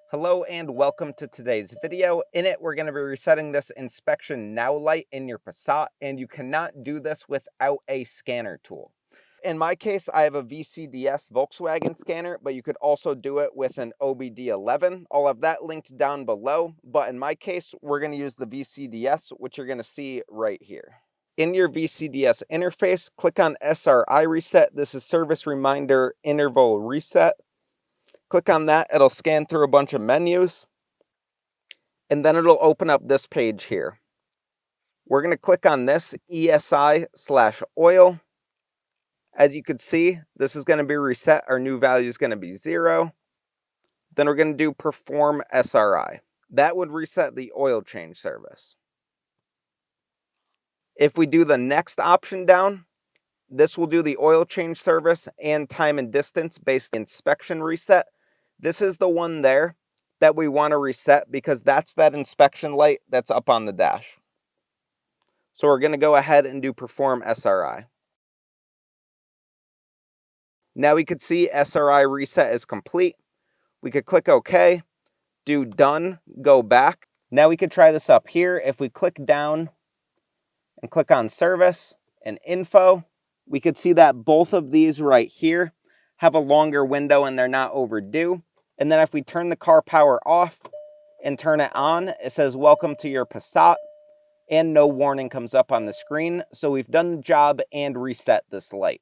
Hello and welcome to today's video. In it, we're going to be resetting this inspection now light in your Passat, and you cannot do this without a scanner tool. In my case, I have a VCDS Volkswagen scanner, but you could also do it with an OBD11. I'll have that linked down below, but in my case, we're going to use the VCDS, which you're going to see right here. In your VCDS interface, click on SRI Reset. This is Service Reminder Interval Reset. Click on that, it'll scan through a bunch of menus, and then it'll open up this page here. We're going to click on this ESI/oil. As you can see, this is going to be reset. Our new value is going to be 0. Then we're going to do Perform SRI. That would reset the oil change service. If we do the next option down, this will do the oil change service and time and distance based inspection reset. This is the one there that we want to reset because that's that inspection light that's up on the dash. So we're going to go ahead and do Perform SRI. Now we could see SRI reset is complete. We could click OK, do Done, go back. Now we could try this up here. If we click down and click on Service and Info, we could see that both of these right here have a longer window and they're not overdue. And then if we turn the car power off and turn it on, it says welcome to your Passat and no warning comes up on the screen. So we've done the job and reset this light.